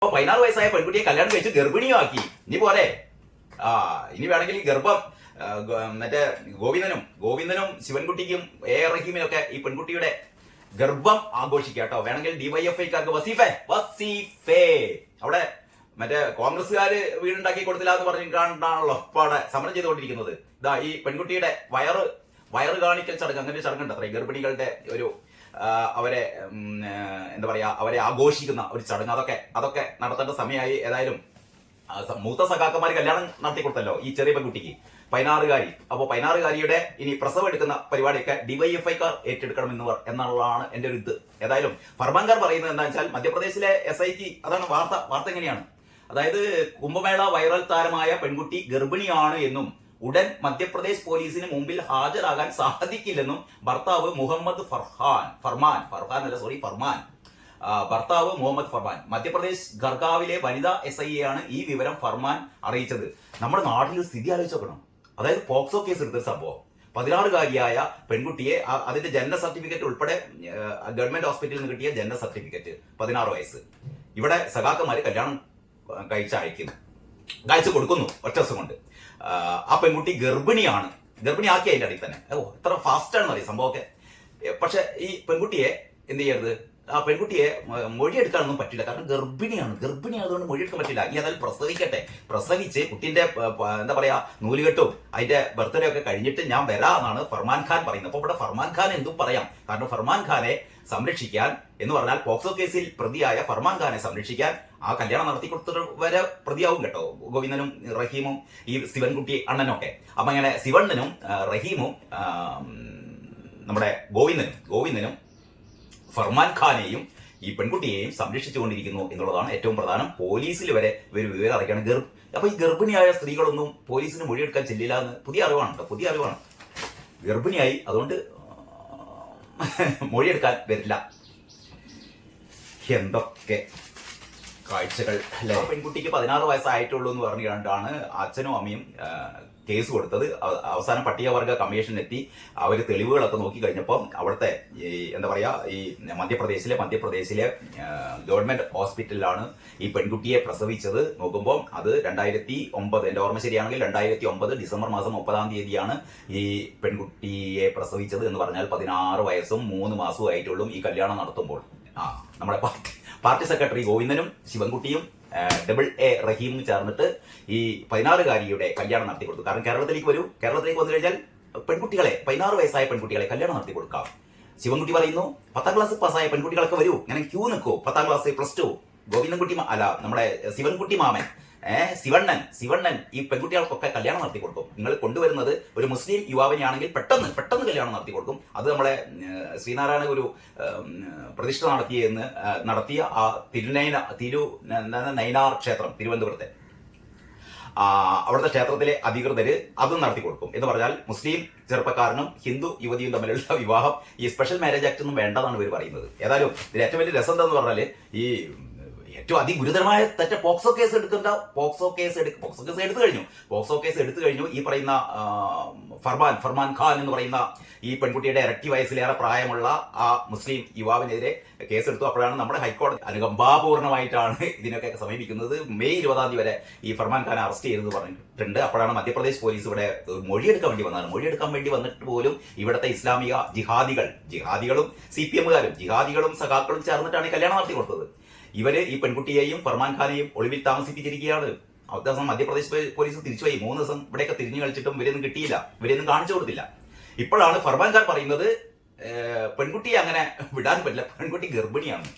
16 വയസ്സായ പെൺകുട്ടിയെ കല്യാണം കഴിച്ച് ഗർഭിണിയാക്കി. ഇനി പോരെ, ഇനി വേണമെങ്കിൽ ഗർഭം മറ്റേ ഗോവിന്ദനും ശിവൻകുട്ടിക്കും റഹീമിനൊക്കെ ഈ പെൺകുട്ടിയുടെ ഗർഭം ആഘോഷിക്കുക കേട്ടോ. വേണമെങ്കിൽ ഡിവൈഎഫ്ഐക്കാർക്ക് വസീഫേ അവിടെ മറ്റേ കോൺഗ്രസ്സുകാര് വീടുണ്ടാക്കി കൊടുത്തില്ല എന്ന് പറഞ്ഞിട്ടാണല്ലോ പാടെ സമരം ചെയ്തുകൊണ്ടിരിക്കുന്നത്. ഇതാ ഈ പെൺകുട്ടിയുടെ വയറ് കാണിക്കൽ ചടങ്ങ്, അങ്ങനെ ഒരു ചടങ്ങുണ്ട് അത്ര ഗർഭിണികളുടെ ഒരു അവരെ എന്താ പറയാ, അവരെ ആഘോഷിക്കുന്ന ഒരു ചടങ്ങ്. അതൊക്കെ നടത്തേണ്ട സമയമായി. ഏതായാലും മൂത്ത സഖാക്കന്മാര് കല്യാണം നടത്തി കൊടുത്തല്ലോ ഈ ചെറിയ പെൺകുട്ടിക്ക്, 16-കാരി. അപ്പോൾ 16-കാരിയുടെ ഇനി പ്രസവം എടുക്കുന്ന പരിപാടിയൊക്കെ ഡിവൈഎഫ്ഐക്കാർ ഏറ്റെടുക്കണം എന്നുള്ളതാണ് എന്റെ ഒരു ഇത്. ഏതായാലും ഫർമാൻകാർ പറയുന്നത് എന്താ വെച്ചാൽ മധ്യപ്രദേശിലെ SIക്ക് അതാണ് വാർത്ത എങ്ങനെയാണ്, അതായത് കുംഭമേള വൈറൽ താരമായ പെൺകുട്ടി ഗർഭിണിയാണ് എന്നും ഉടൻ മധ്യപ്രദേശ് പോലീസിന് മുമ്പിൽ ഹാജരാകാൻ സാധിക്കില്ലെന്നും ഭർത്താവ് മുഹമ്മദ് ഫർമാൻ ഭർത്താവ് മുഹമ്മദ് ഫർമാൻ മധ്യപ്രദേശ് ഗർഗാവിലെ വനിതാ SIയെയാണ് ഈ വിവരം ഫർമാൻ അറിയിച്ചത്. നമ്മുടെ നാട്ടിൽ സ്ഥിതി ആലോചിച്ച് നോക്കണം. അതായത് പോക്സോ കേസ് എടുത്ത സംഭവം, 16-കാരിയായ പെൺകുട്ടിയെ അതിന്റെ ജനന സർട്ടിഫിക്കറ്റ് ഉൾപ്പെടെ ഗവൺമെന്റ് ഹോസ്പിറ്റലിൽ നിന്ന് കിട്ടിയ ജനന സർട്ടിഫിക്കറ്റ് 16 വയസ്സ്. ഇവിടെ സഖാക്കന്മാര് കല്യാണം കഴിച്ചു കൊടുക്കുന്നു ഒറ്റ ദിവസം കൊണ്ട്. ആ പെൺകുട്ടി ഗർഭിണിയാക്കി അതിന്റെ അടിയിൽ തന്നെ. എത്ര ഫാസ്റ്റ് ആണെന്ന് അറിയാം സംഭവമൊക്കെ. പക്ഷെ ഈ പെൺകുട്ടിയെ എന്ത് ചെയ്യരുത്, ആ പെൺകുട്ടിയെ മൊഴിയെടുക്കാനൊന്നും പറ്റില്ല, കാരണം ഗർഭിണിയായതുകൊണ്ട് മൊഴിയെടുക്കാൻ പറ്റില്ല. ഈ അതായത് പ്രസവിച്ച് കുട്ടിന്റെ എന്താ പറയാ നൂലുകെട്ടും അതിന്റെ ബർത്ത്ഡേ ഒക്കെ കഴിഞ്ഞിട്ട് ഞാൻ വരാമെന്നാണ് ഫർമാൻ ഖാൻ പറയുന്നത്. അപ്പൊ ഇവിടെ ഫർമാൻ ഖാൻ എന്തും പറയാം, കാരണം ഫർമാൻ ഖാനെ സംരക്ഷിക്കാൻ എന്ന് പറഞ്ഞാൽ പോക്സോ കേസിൽ പ്രതിയായ ഫർമാൻ ഖാനെ സംരക്ഷിക്കാൻ ആ കല്യാണം നടത്തി കൊടുത്തിട്ട് വരെ പ്രതിയാവും കേട്ടോ ഗോവിന്ദനും റഹീമും ഈ ശിവൻകുട്ടി അണ്ണനൊക്കെ. അപ്പൊ അങ്ങനെ ശിവണ്ണനും റഹീമും നമ്മുടെ ഗോവിന്ദനും ഫർമാൻ ഖാനെയും ഈ പെൺകുട്ടിയെയും സംരക്ഷിച്ചുകൊണ്ടിരിക്കുന്നു എന്നുള്ളതാണ് ഏറ്റവും പ്രധാനം. പോലീസിൽ വരെ ഒരു വിവരം അറിയിക്കണം. അപ്പൊ ഈ ഗർഭിണിയായ സ്ത്രീകളൊന്നും പോലീസിന് മൊഴിയെടുക്കാൻ ചെല്ലില്ല എന്ന് പുതിയ അറിവാണ്. ഗർഭിണിയായി, അതുകൊണ്ട് മൊഴിയെടുക്കാൻ വരില്ല. എന്തൊക്കെ കാഴ്ചകൾ അല്ലെ. പെൺകുട്ടിക്ക് 16 വയസ്സായിട്ടുള്ളൂ എന്ന് പറഞ്ഞുകൊണ്ടാണ് അച്ഛനും അമ്മയും കേസ് കൊടുത്തത്. അവസാനം പട്ടികവർഗ കമ്മീഷൻ എത്തി അവർ തെളിവുകളൊക്കെ നോക്കി കഴിഞ്ഞപ്പോൾ അവിടുത്തെ എന്താ പറയാ ഈ മധ്യപ്രദേശിലെ ഗവൺമെന്റ് ഹോസ്പിറ്റലിലാണ് ഈ പെൺകുട്ടിയെ പ്രസവിച്ചത്. നോക്കുമ്പോൾ അത് 2009, എന്റെ ഓർമ്മ ശരിയാണെങ്കിൽ 2009 ഡിസംബർ മാസം 30-ാം തീയതിയാണ് ഈ പെൺകുട്ടിയെ പ്രസവിച്ചത്. എന്ന് പറഞ്ഞാൽ 16 വയസ്സും 3 മാസവും ആയിട്ടുള്ളൂ ഈ കല്യാണം നടത്തുമ്പോൾ. നമ്മുടെ പാർട്ടി സെക്രട്ടറി ഗോവിന്ദനും ശിവൻകുട്ടിയും AA റഹീമും ചേർന്നിട്ട് ഈ 16-കാരിയുടെ കല്യാണം നടത്തി കൊടുത്തു. കാരണം കേരളത്തിലേക്ക് വന്നു കഴിഞ്ഞാൽ 16 വയസ്സായ പെൺകുട്ടികളെ കല്യാണം നടത്തി കൊടുക്കാം. ശിവൻകുട്ടി പറയുന്നു 10ാം ക്ലാസ് പാസ്സായ പെൺകുട്ടികളൊക്കെ വരൂ, ഇങ്ങനെ ക്യൂ നിൽക്കൂ. 10ാം ക്ലാസ് +2 ഗോവിന്ദൻകുട്ടി നമ്മുടെ ശിവൻകുട്ടി മാമൻ ശിവണ്ണൻ ഈ പെൺകുട്ടികൾക്കൊക്കെ കല്യാണം നടത്തി കൊടുക്കും. നിങ്ങൾ കൊണ്ടുവരുന്നത് ഒരു മുസ്ലിം യുവാവിനെയാണെങ്കിൽ പെട്ടെന്ന് കല്യാണം നടത്തി കൊടുക്കും. അത് നമ്മളെ ശ്രീനാരായണ ഗുരു പ്രതിഷ്ഠ നടത്തിയ ആ നൈനാർ ക്ഷേത്രം തിരുവനന്തപുരത്തെ അവിടുത്തെ ക്ഷേത്രത്തിലെ അധികൃതര് അതും നടത്തി കൊടുക്കും. എന്ന് പറഞ്ഞാൽ മുസ്ലിം ചെറുപ്പക്കാരനും ഹിന്ദു യുവതിയും തമ്മിലുള്ള വിവാഹം ഈ സ്പെഷ്യൽ മാരേജ് ആക്ട് ഒന്നും വേണ്ടതാണ് ഇവർ പറയുന്നത്. ഏതായാലും ഇതിൽ ഏറ്റവും വലിയ രസം എന്താന്ന് പറഞ്ഞാല് ഈ ഏറ്റവും അതിഗുരുതരമായ തെറ്റ പോക്സോ കേസ് എടുത്തു കഴിഞ്ഞു. ഈ പറയുന്ന ഫർമാൻ ഖാൻ എന്ന് പറയുന്ന ഈ പെൺകുട്ടിയുടെ ഇരട്ടി വയസ്സിലേറെ പ്രായമുള്ള ആ മുസ്ലിം യുവാവിനെതിരെ കേസെടുത്തു. അപ്പോഴാണ് നമ്മുടെ ഹൈക്കോടതി അനുകമ്പാപൂർണമായിട്ടാണ് ഇതിനൊക്കെ സമീപിക്കുന്നത്. മെയ് 20-ാം തീയതി വരെ ഈ ഫർമാൻ ഖാനെ അറസ്റ്റ് ചെയ്തെന്ന് പറഞ്ഞിട്ടുണ്ട്. അപ്പോഴാണ് മധ്യപ്രദേശ് പോലീസ് ഇവിടെ മൊഴിയെടുക്കാൻ വേണ്ടി വന്നിട്ട് പോലും ഇവിടുത്തെ ഇസ്ലാമിക ജിഹാദികളും CPM-കാരും ജിഹാദികളും സഖാക്കളും ചേർന്നിട്ടാണ് ഈ കല്യാണം നടത്തി കൊടുത്തത്. ഇവര് ഈ പെൺകുട്ടിയെയും ഫർമാൻ ഖാനെയും ഒളിവിൽ താമസിപ്പിച്ചിരിക്കുകയാണ്. ദിവസം മധ്യപ്രദേശ് പോലീസ് തിരിച്ചുപോയി 3 ദിവസം ഇവിടെയൊക്കെ തിരിഞ്ഞു കളിച്ചിട്ടും ഇവരൊന്നും കിട്ടിയില്ല, ഇവരൊന്നും കാണിച്ചു കൊടുത്തില്ല. ഇപ്പോഴാണ് ഫർമാൻ ഖാൻ പറയുന്നത് പെൺകുട്ടിയെ അങ്ങനെ വിടാൻ പറ്റില്ല, പെൺകുട്ടി ഗർഭിണിയാണ്.